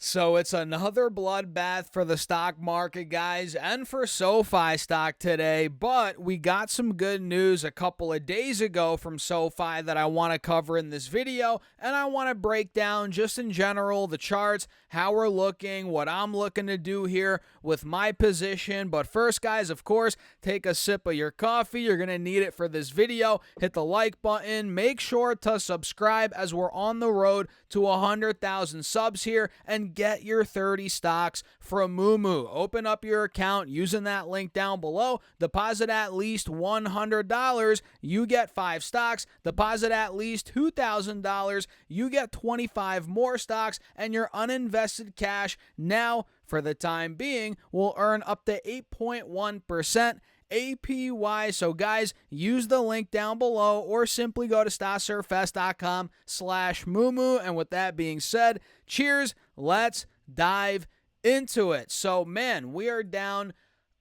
So it's another bloodbath for the stock market, guys, and for SoFi stock today. But we got some good news a couple of days ago from SoFi that I want to cover in this video. And I want to break down just in general the charts, how we're looking, what I'm looking to do here with my position. But first, guys, of course, take a sip of your coffee. You're going to need it for this video. Hit the like button. Make sure to subscribe as we're on the road to 100,000 subs here, and get your 30 stocks from Moomoo. Open up your account using that link down below. Deposit at least $100. You get 5 stocks. Deposit at least $2,000. You get 25 more stocks, and your uninvested cash now, for the time being, will earn up to 8.1% APY. So guys, use the link down below or simply go to stocksurfest.com/Moomoo. And with that being said, cheers. Let's dive into it. So man, we are down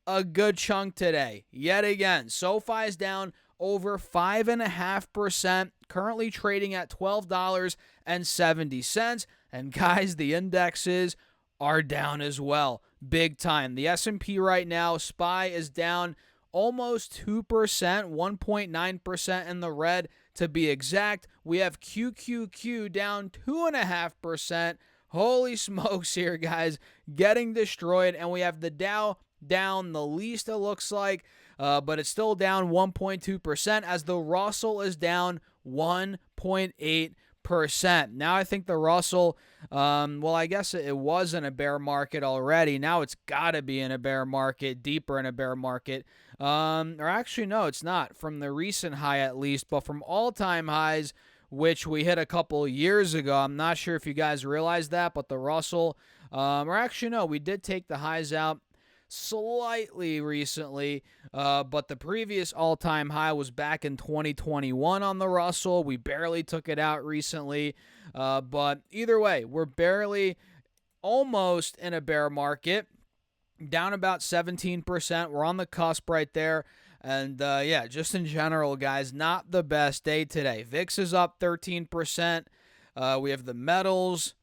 a good chunk today. Yet again, SoFi is down over 5.5%, currently trading at $12.70. And guys, the indexes are down as well, big time. The S&P right now, SPY is down almost 2%, 1.9% in the red to be exact. We have QQQ down 2.5%. Holy smokes here, guys, getting destroyed. And we have the Dow down the least, it looks like, but it's still down 1.2% as the Russell is down 1.8%. Now I think the Russell, well, I guess it was in a bear market already. Now it's got to be in a bear market, deeper in a bear market. Or actually, no, it's not. From the recent high at least, but from all-time highs, which we hit a couple years ago. I'm not sure if you guys realize that, but the Russell, or actually, no, we did take the highs out slightly recently, but the previous all-time high was back in 2021 on the Russell. We barely took it out recently, but either way, we're barely almost in a bear market, down about 17%. We're on the cusp right there. And yeah, just in general, guys, not the best day today. VIX is up 13%. We have the metals,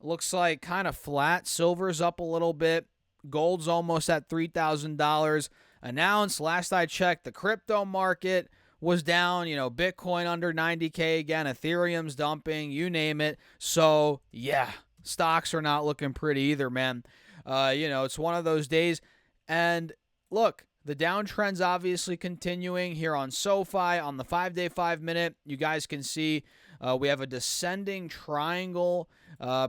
looks like kind of flat. Silver's up a little bit. Gold's almost at $3,000 announced. Last I checked, the crypto market was down. Bitcoin under 90K again. Ethereum's dumping. You name it. So yeah, stocks are not looking pretty either, man. It's one of those days. And look, the downtrend's obviously continuing here on SoFi on the 5-day, 5-minute. You guys can see we have a descending triangle,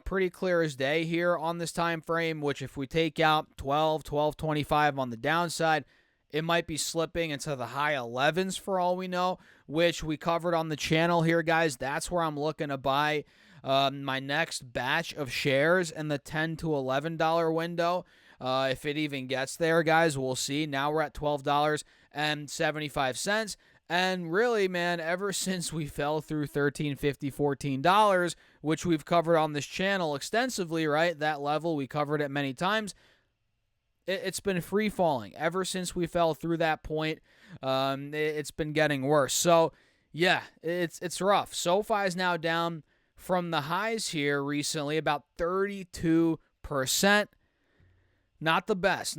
pretty clear as day here on this time frame, which if we take out 12.25 on the downside, it might be slipping into the high 11s for all we know, which we covered on the channel here, guys. That's where I'm looking to buy my next batch of shares in the $10 to $11 window. If it even gets there, guys, we'll see. Now we're at $12.75. And really, man, ever since we fell through $13.50, $14, which we've covered on this channel extensively, right? That level, we covered it many times. It's been free falling. Ever since we fell through that point, it's been getting worse. So, yeah, it's rough. SoFi is now down from the highs here recently, about 32%. Not the best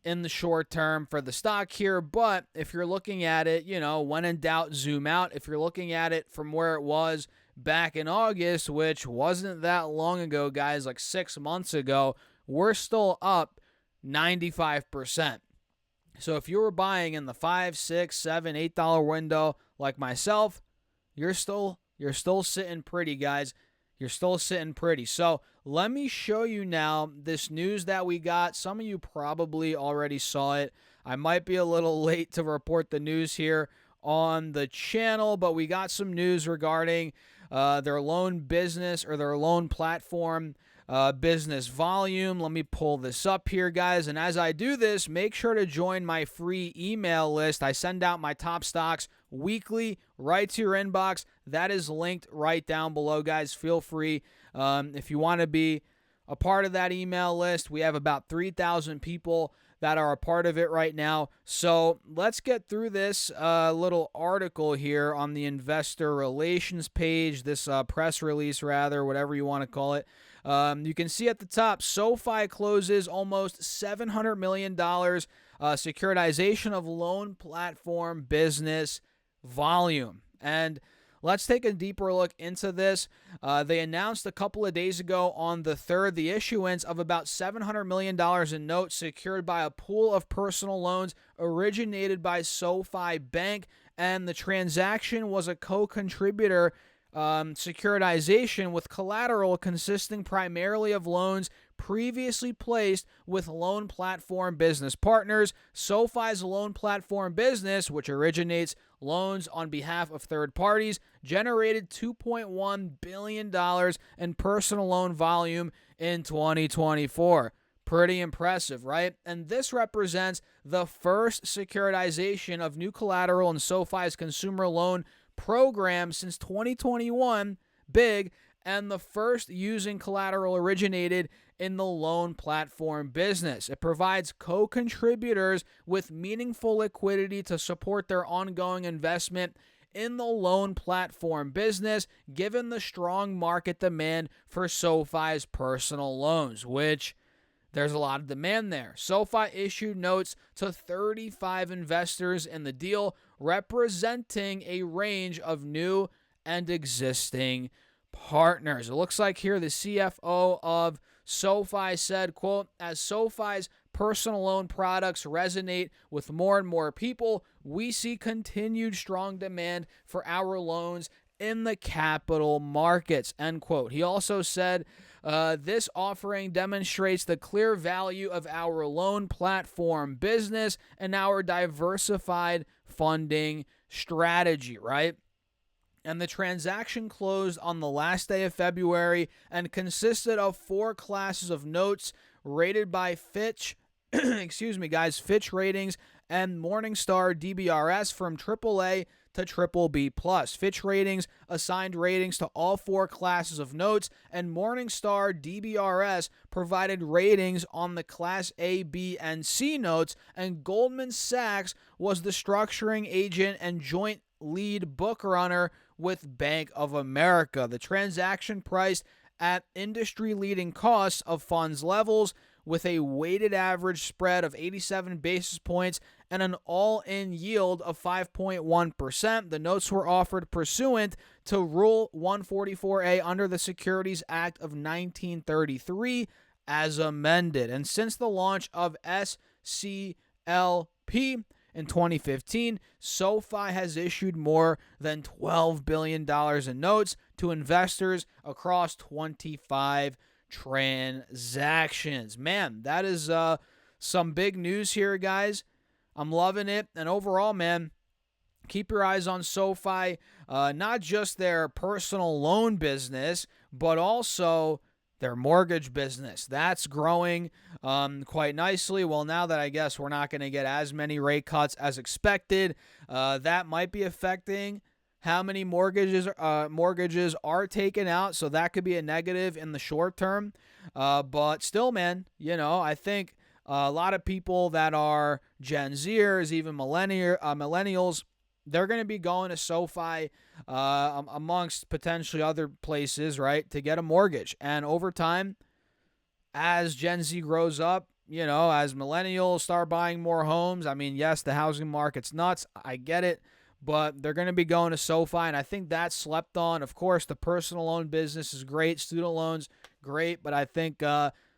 in the short term for the stock here, but if you're looking at it, when in doubt, zoom out. If you're looking at it from where it was back in August, which wasn't that long ago, guys, like 6 months ago, we're still up 95%. So if you were buying in the $5, $6, $7, $8 window like myself, you're still sitting pretty, guys. You're still sitting pretty. So let me show you now this news that we got. Some of you probably already saw it. I might be a little late to report the news here on the channel, but we got some news regarding their loan business or their loan platform business volume. Let me pull this up here, guys. And as I do this, make sure to join my free email list. I send out my top stocks weekly right to your inbox. That is linked right down below, guys. Feel free if you want to be a part of that email list. We have about 3,000 people that are a part of it right now. So let's get through this little article here on the investor relations page, this press release, rather, whatever you want to call it. You can see at the top, SoFi closes almost $700 million securitization of loan platform business volume. And let's take a deeper look into this. They announced a couple of days ago on the 3rd the issuance of about $700 million in notes secured by a pool of personal loans originated by SoFi Bank, and the transaction was a co-contributor securitization with collateral consisting primarily of loans previously placed with loan platform business partners. SoFi's loan platform business, which originates loans on behalf of third parties, generated $2.1 billion in personal loan volume in 2024. Pretty impressive, right? And this represents the first securitization of new collateral in SoFi's consumer loan program since 2021, big, and the first using collateral originated in the loan platform business. It provides co-contributors with meaningful liquidity to support their ongoing investment in the loan platform business, given the strong market demand for SoFi's personal loans, which there's a lot of demand there. SoFi issued notes to 35 investors in the deal, representing a range of new and existing partners. It looks like here the CFO of SoFi said, quote, "As SoFi's personal loan products resonate with more and more people, we see continued strong demand for our loans in the capital markets," end quote. He also said, this offering demonstrates the clear value of our loan platform business and our diversified funding strategy, right? And the transaction closed on the last day of February and consisted of 4 classes of notes rated by Fitch, Fitch Ratings and Morningstar DBRS from AAA to BBB+. Fitch Ratings assigned ratings to all 4 classes of notes, and Morningstar DBRS provided ratings on the Class A, B, and C notes, and Goldman Sachs was the structuring agent and joint lead book runner with Bank of America. The transaction priced at industry-leading costs of funds levels with a weighted average spread of 87 basis points and an all-in yield of 5.1%. The notes were offered pursuant to Rule 144A under the Securities Act of 1933 as amended. And since the launch of SCLP in 2015, SoFi has issued more than $12 billion in notes to investors across 25 transactions. Man, that is some big news here, guys. I'm loving it. And overall, man, keep your eyes on SoFi, not just their personal loan business, but also their mortgage business. That's growing quite nicely. Well, now that I guess we're not going to get as many rate cuts as expected, that might be affecting how many mortgages are taken out. So that could be a negative in the short term. But still, man, I think a lot of people that are Gen Zers, even millennials, they're going to be going to SoFi amongst potentially other places, right, to get a mortgage. And over time, as Gen Z grows up, as millennials start buying more homes, I mean, yes, the housing market's nuts. I get it. But they're going to be going to SoFi, and I think that's slept on. Of course, the personal loan business is great. Student loans, great. But I think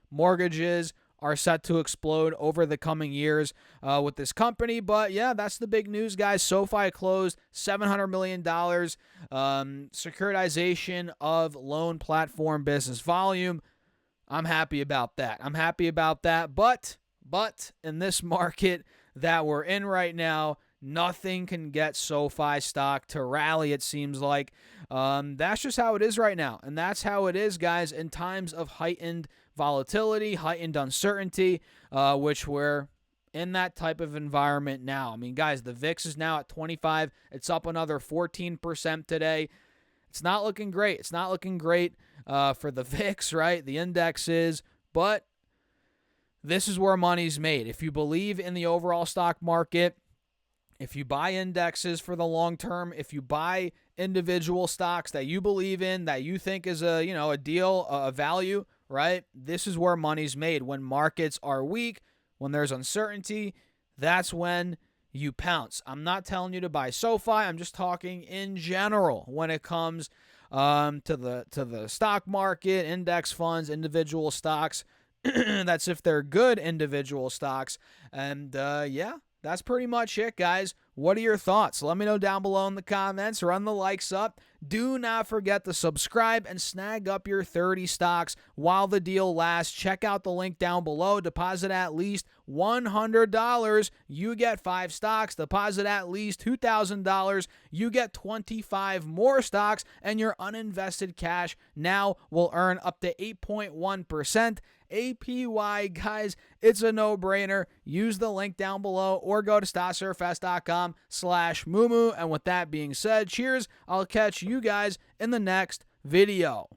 mortgages are set to explode over the coming years with this company. But, yeah, that's the big news, guys. SoFi closed $700 million securitization of loan platform business volume. I'm happy about that. But in this market that we're in right now, nothing can get SoFi stock to rally, it seems like. That's just how it is right now. And that's how it is, guys, in times of heightened volatility, heightened uncertainty, which we're in that type of environment now. I mean, guys, the VIX is now at 25. It's up another 14% today. It's not looking great. It's not looking great for the VIX, right? The index is. But this is where money's made. If you believe in the overall stock market, If you buy indexes for the long term, if you buy individual stocks that you believe in, that you think is a deal, a value, right? This is where money's made. When markets are weak, when there's uncertainty, that's when you pounce. I'm not telling you to buy Sofi. I'm just talking in general when it comes to the stock market, index funds, individual stocks. That's if they're good individual stocks. And yeah, that's pretty much it, guys. What are your thoughts? Let me know down below in the comments. Run the likes up. Do not forget to subscribe and snag up your 30 stocks while the deal lasts. Check out the link down below. Deposit at least $100. You get 5 stocks. Deposit at least $2,000. You get 25 more stocks, and your uninvested cash now will earn up to 8.1% APY. Guys, it's a no-brainer. Use the link down below or go to stocksurfest.com/Mumu. And with that being said, cheers. I'll catch you guys in the next video.